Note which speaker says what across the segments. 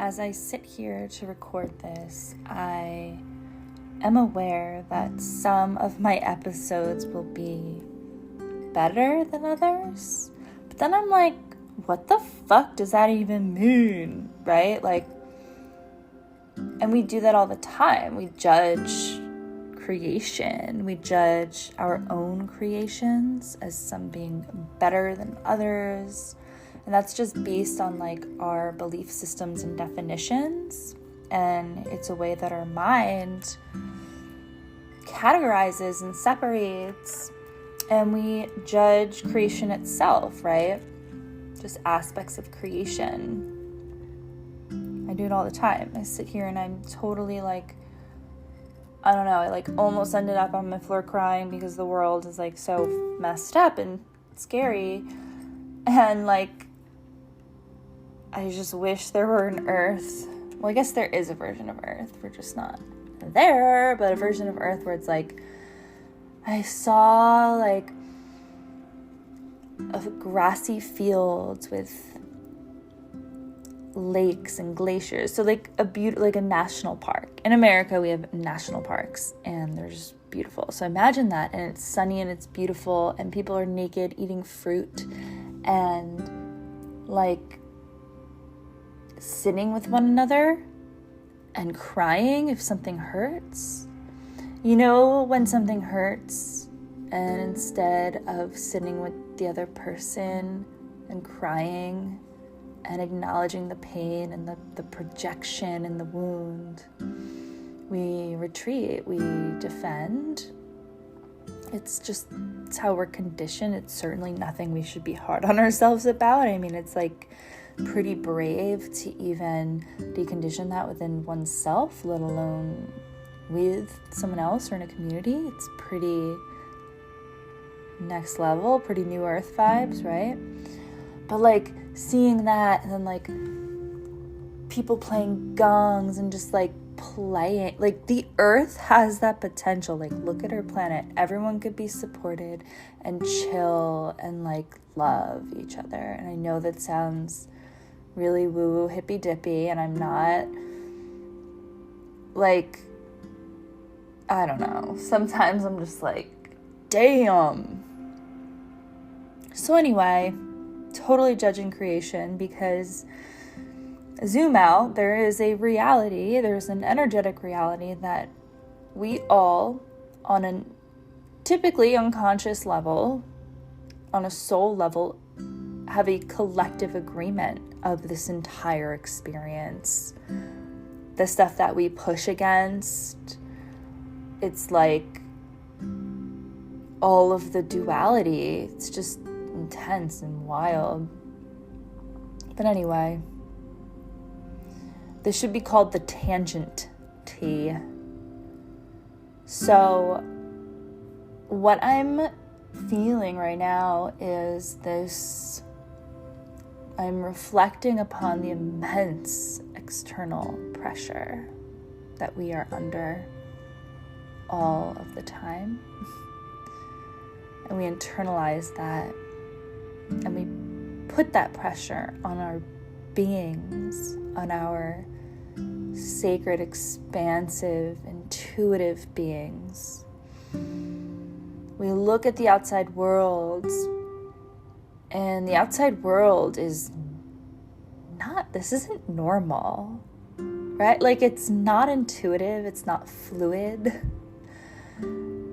Speaker 1: as I sit here to record this, I am aware that some of my episodes will be better than others. But then I'm like, what the fuck does that even mean, right? Like, and we do that all the time. We judge creation. We judge our own creations as some being better than others. And that's just based on like our belief systems and definitions. And it's a way that our mind categorizes and separates. And we judge creation itself, right? Just aspects of creation. I do it all the time. I sit here and I'm totally like, I don't know, I like almost ended up on my floor crying because the world is like so messed up and scary. And like, I just wish there were an Earth. Well, I guess there is a version of Earth. We're just not there, but a version of Earth where it's like, I saw like a grassy fields with lakes and glaciers. So like like a national park. In America, we have national parks and they're just beautiful. So imagine that, and it's sunny and it's beautiful and people are naked eating fruit and like sitting with one another and crying if something hurts. You know, when something hurts and instead of sitting with the other person and crying and acknowledging the pain and the projection and the wound, we retreat, we defend. It's how we're conditioned. It's certainly nothing we should be hard on ourselves about. I mean, it's like pretty brave to even decondition that within oneself, let alone with someone else or in a community. It's pretty next level, pretty new earth vibes, right? But like seeing that and then like people playing gongs and just like playing, like the earth has that potential. Like, look at our planet. Everyone could be supported and chill and like love each other. And I know that sounds really woo-woo hippy dippy, and I'm not like, I don't know. Sometimes I'm just like, damn. So anyway, totally judging creation because zoom out, there is a reality, there's an energetic reality that we all, on a typically unconscious level, on a soul level, have a collective agreement of this entire experience. The stuff that we push against, it's like all of the duality. It's just intense and wild. But anyway, this should be called the tangent T. So what I'm feeling right now is this, I'm reflecting upon the immense external pressure that we are under all of the time. And we internalize that and we put that pressure on our beings, on our sacred, expansive, intuitive beings. We look at the outside world, and the outside world is not, this isn't normal, right? Like, it's not intuitive, it's not fluid.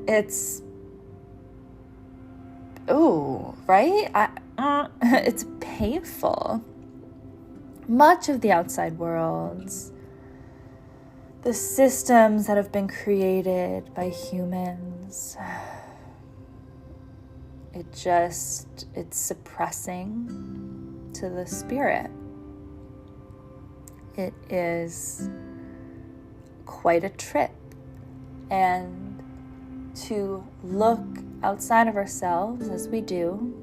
Speaker 1: It's, right? It's painful. Much of the outside world, the systems that have been created by humans, it's suppressing to the spirit. It is quite a trip. And to look outside of ourselves as we do,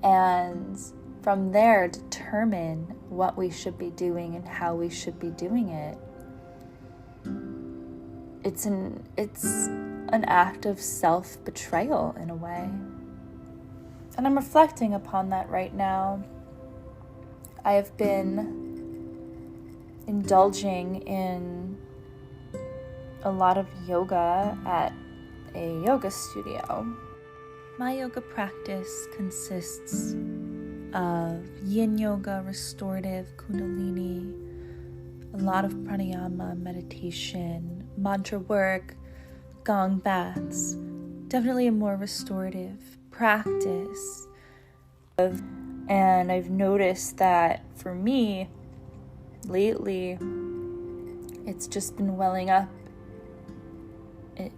Speaker 1: and from there determine what we should be doing and how we should be doing it. It's an act of self-betrayal in a way. And I'm reflecting upon that right now. I have been indulging in a lot of yoga at a yoga studio. My yoga practice consists of yin yoga, restorative, kundalini, a lot of pranayama, meditation, mantra work, gong baths. Definitely a more restorative practice. And I've noticed that for me, lately, it's just been welling up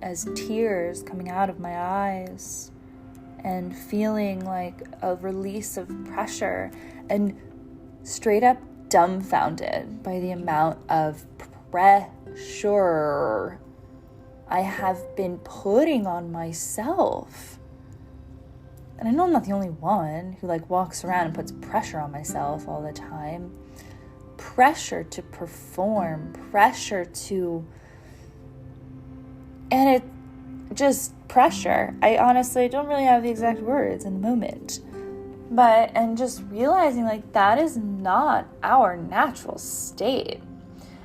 Speaker 1: as tears coming out of my eyes and feeling like a release of pressure and straight up dumbfounded by the amount of pressure I have been putting on myself. And I know I'm not the only one who walks around and puts pressure on myself all the time. Pressure to perform, pressure to... And it just pressure. I honestly don't really have the exact words in the moment. And just realizing that is not our natural state.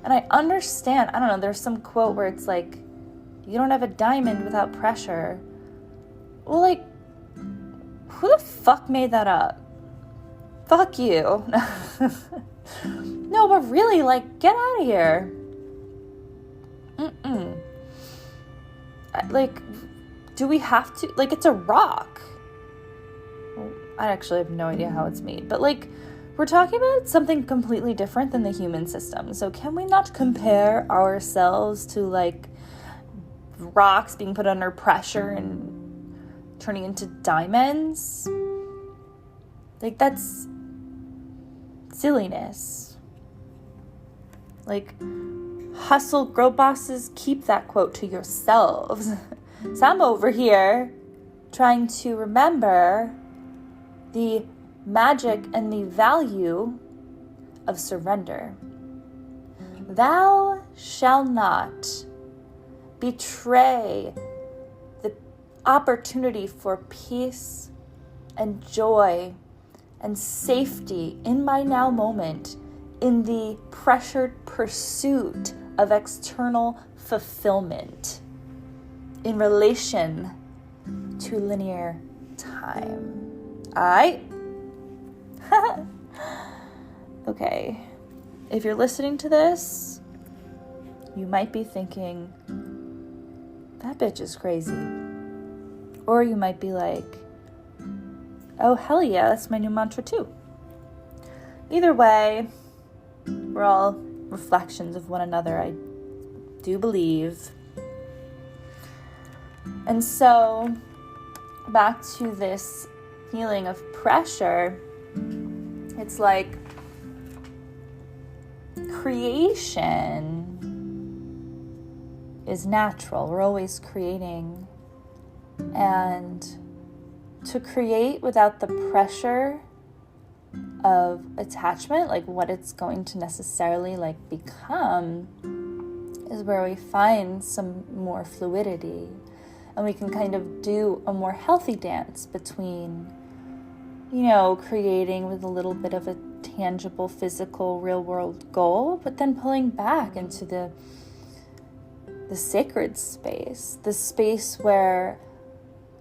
Speaker 1: And I understand, I don't know, there's some quote where it's you don't have a diamond without pressure. Well, who the fuck made that up? Fuck you. No, but really, get out of here. Do we have to? It's a rock. Well, I actually have no idea how it's made. But, we're talking about something completely different than the human system. So can we not compare ourselves to, rocks being put under pressure and turning into diamonds? That's silliness. Hustle, grow bosses, keep that quote to yourselves. So I'm over here trying to remember the magic and the value of surrender. Thou shalt not betray the opportunity for peace and joy and safety in my now moment in the pressured pursuit of external fulfillment in relation to linear time. Okay. If you're listening to this, you might be thinking, that bitch is crazy. Or you might be like, oh, hell yeah, that's my new mantra too. Either way, we're all reflections of one another, I do believe. And so, back to this feeling of pressure, it's creation is natural. We're always creating. And to create without the pressure of attachment, what it's going to necessarily become, is where we find some more fluidity. And we can kind of do a more healthy dance between, creating with a little bit of a tangible, physical, real-world goal, but then pulling back into the sacred space, the space where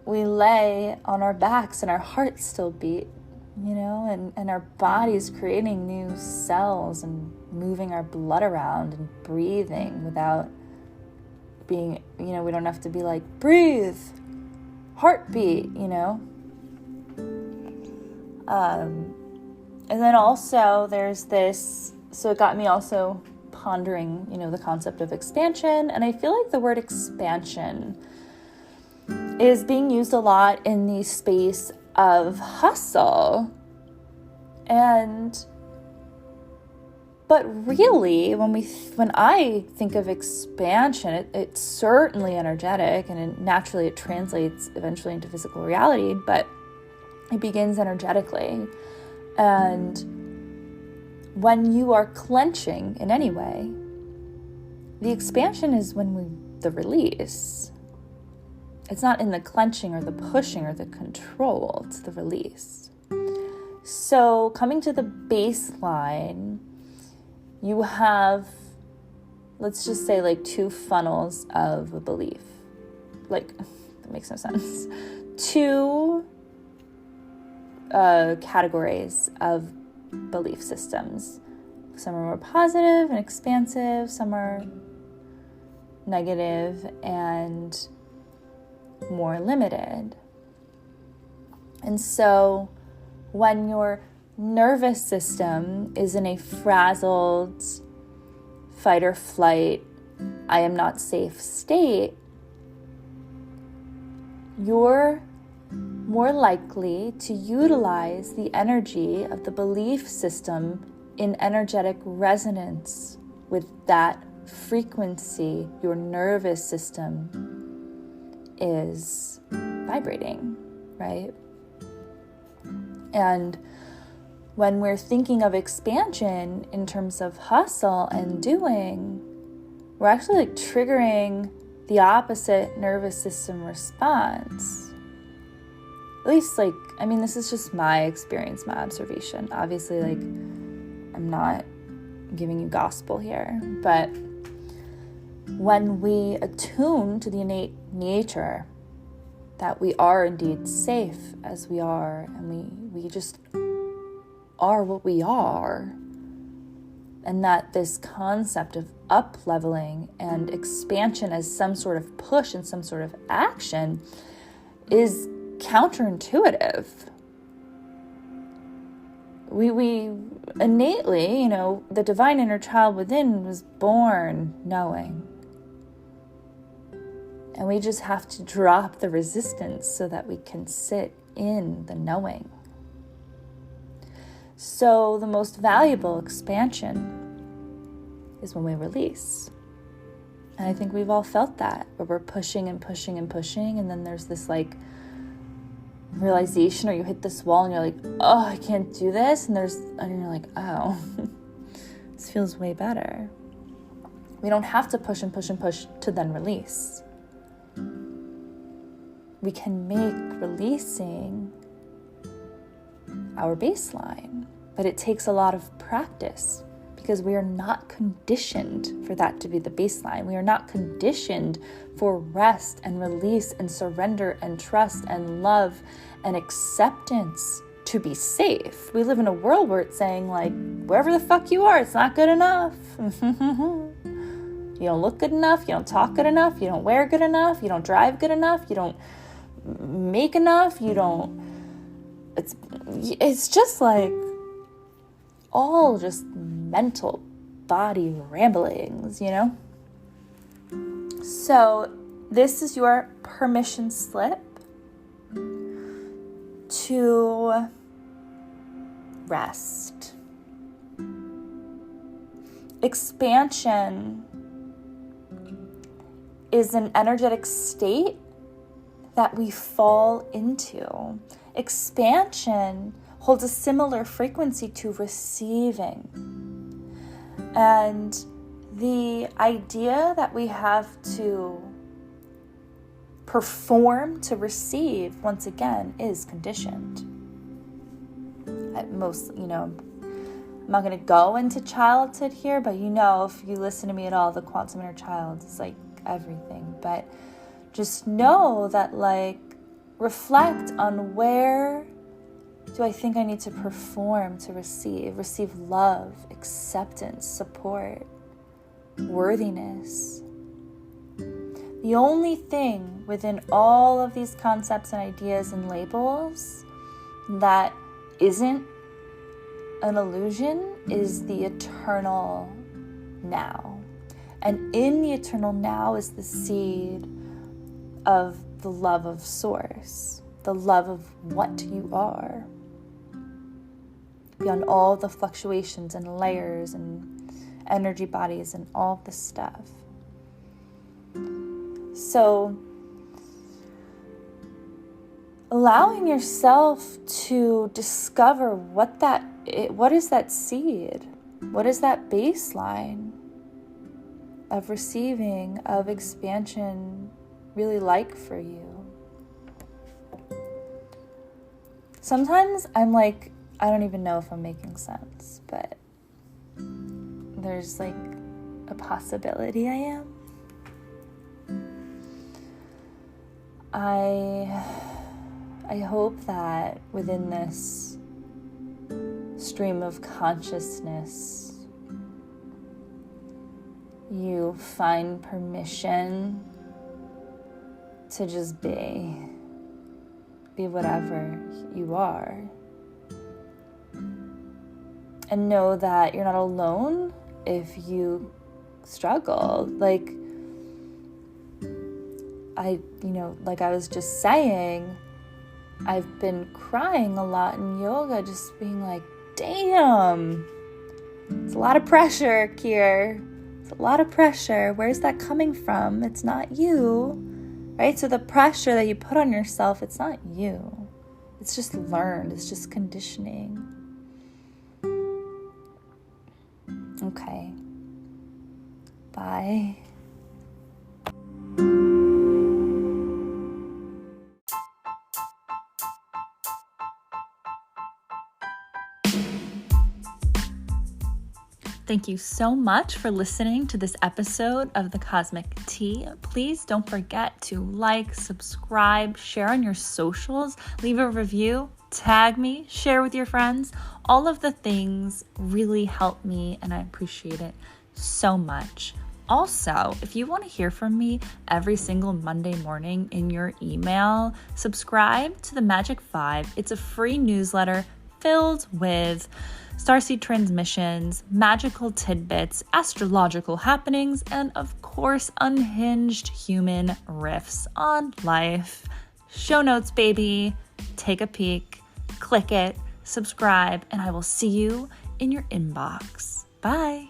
Speaker 1: we lay on our backs and our hearts still beat, and our body's creating new cells and moving our blood around and breathing without being, we don't have to be breathe, heartbeat, And then also there's this, so it got me also pondering, the concept of expansion. And I feel like the word expansion is being used a lot in the space of hustle. But really, when I think of expansion, it's certainly energetic, and naturally it translates eventually into physical reality, but it begins energetically. And when you are clenching in any way, the expansion is the release. It's not in the clenching or the pushing or the control, it's the release. So coming to the baseline you have, let's just say, like 2 funnels of a belief. Like, that makes no sense. 2 categories of belief systems. Some are more positive and expansive, some are negative and more limited. And so when your nervous system is in a frazzled fight or flight, I am not safe state, you're more likely to utilize the energy of the belief system in energetic resonance with that frequency your nervous system is vibrating, right? And when we're thinking of expansion in terms of hustle and doing, we're actually like triggering the opposite nervous system response. At least, like, I mean, this is just my experience, my observation. Obviously, like, I'm not giving you gospel here, but when we attune to the innate nature that we are indeed safe as we are, and we just are what we are, and that this concept of up-leveling and expansion as some sort of push and some sort of action is counterintuitive. We innately, the divine inner child within was born knowing. And we just have to drop the resistance so that we can sit in the knowing. So the most valuable expansion is when we release. And I think we've all felt that, where we're pushing and pushing and pushing, and then there's this like realization, or you hit this wall and you're like, oh, I can't do this, and you're like, oh, this feels way better. We don't have to push and push and push to then release. We can make releasing our baseline, but it takes a lot of practice because we are not conditioned for that to be the baseline. We are not conditioned for rest and release and surrender and trust and love and acceptance to be safe. We live in a world where it's saying, like, wherever the fuck you are, it's not good enough. You don't look good enough, you don't talk good enough, you don't wear good enough, you don't drive good enough, you don't make enough, it's just like all just mental body ramblings, So this is your permission slip to rest. Expansion is an energetic state that we fall into. Expansion holds a similar frequency to receiving. And the idea that we have to perform to receive, once again, is conditioned. At most, I'm not going to go into childhood here, but if you listen to me at all, the quantum inner child is like everything. But just know that, reflect on where do I think I need to perform to receive love, acceptance, support, worthiness. The only thing within all of these concepts and ideas and labels that isn't an illusion is the eternal now. And in the eternal now is the seed of the love of Source, the love of what you are, beyond all the fluctuations and layers and energy bodies and all this stuff. So, allowing yourself to discover what is that seed? What is that baseline of receiving, of expansion really like for you? Sometimes I'm like, I don't even know if I'm making sense, but there's like a possibility I am. I hope that within this stream of consciousness, you find permission to just be whatever you are. And know that you're not alone if you struggle. Like I was just saying, I've been crying a lot in yoga, just being like, damn, it's a lot of pressure here. It's a lot of pressure. Where's that coming from? It's not you, right? So the pressure that you put on yourself, it's not you. It's just learned. It's just conditioning. Okay. Bye. Thank you so much for listening to this episode of The Cosmic Tea. Please don't forget to like, subscribe, share on your socials, leave a review, tag me, share with your friends. All of the things really help me, and I appreciate it so much. Also, if you want to hear from me every single Monday morning in your email, subscribe to the Magic 5. It's a free newsletter filled with Starseed Transmissions, magical tidbits, astrological happenings, and of course, unhinged human riffs on life. Show notes, baby. Take a peek, click it, subscribe, and I will see you in your inbox. Bye.